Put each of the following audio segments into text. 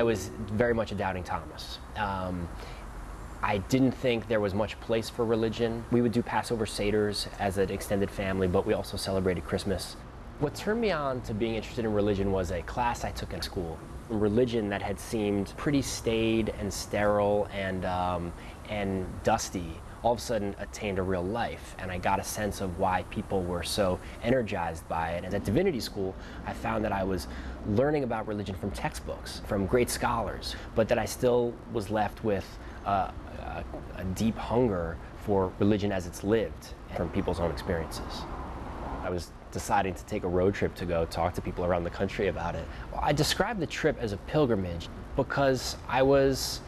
I was very much a doubting Thomas. I didn't think there was much place for religion. We would do Passover Seders as an extended family, but we also celebrated Christmas. What turned me on to being interested in religion was a class I took in school. Religion that had seemed pretty staid and sterile and dusty all of a sudden attained a real life, and I got a sense of why people were so energized by it. And at Divinity School, I found that I was learning about religion from textbooks, from great scholars, but that I still was left with a deep hunger for religion as it's lived from people's own experiences. I was deciding to take a road trip to go talk to people around the country about it. Well, I described the trip as a pilgrimage because I was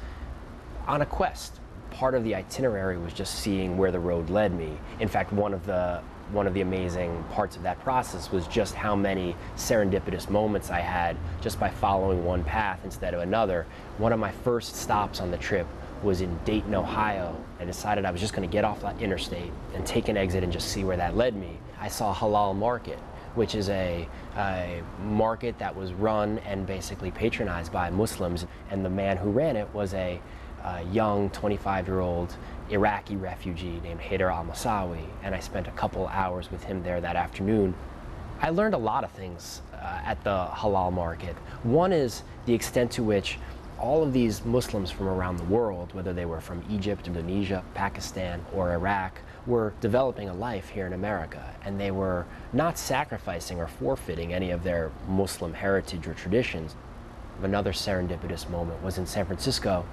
on a quest. Part of the itinerary was just seeing where the road led me. In fact, one of the amazing parts of that process was just how many serendipitous moments I had just by following one path instead of another. One of my first stops on the trip was in Dayton, Ohio. I decided I was just going to get off that interstate and take an exit and just see where that led me. I saw Halal Market, which is a market that was run and basically patronized by Muslims, and the man who ran it was a young 25-year-old Iraqi refugee named Haider al-Masawi, and I spent a couple hours with him there that afternoon. I learned a lot of things at the Halal Market. One is the extent to which all of these Muslims from around the world, whether they were from Egypt, Indonesia, Pakistan, or Iraq, were developing a life here in America, and they were not sacrificing or forfeiting any of their Muslim heritage or traditions. Another serendipitous moment was in San Francisco.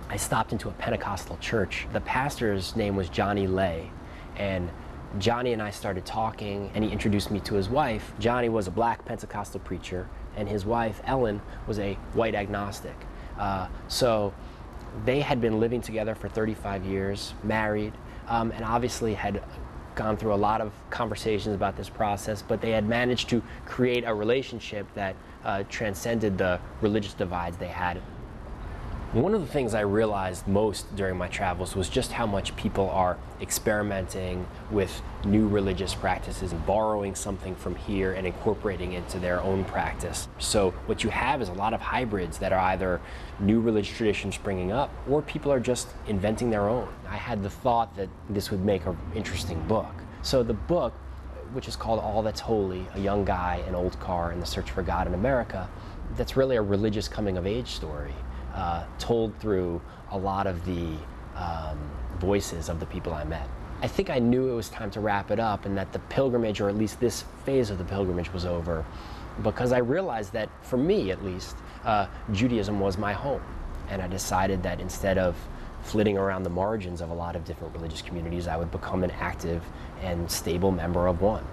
I stopped into a Pentecostal church. The pastor's name was Johnny Lay, and Johnny and I started talking, and he introduced me to his wife. Johnny was a black Pentecostal preacher, and his wife, Ellen, was a white agnostic. So they had been living together for 35 years, married, and obviously had gone through a lot of conversations about this process, but they had managed to create a relationship that transcended the religious divides they had. One of the things I realized most during my travels was just how much people are experimenting with new religious practices and borrowing something from here and incorporating it into their own practice. So what you have is a lot of hybrids that are either new religious traditions springing up, or people are just inventing their own. I had the thought that this would make an interesting book. So the book, which is called All That's Holy, A Young Guy, an Old Car, and the Search for God in America, that's really a religious coming-of-age story. Told through a lot of the voices of the people I met. I think I knew it was time to wrap it up and that the pilgrimage, or at least this phase of the pilgrimage, was over, because I realized that, for me at least, Judaism was my home. And I decided that instead of flitting around the margins of a lot of different religious communities, I would become an active and stable member of one.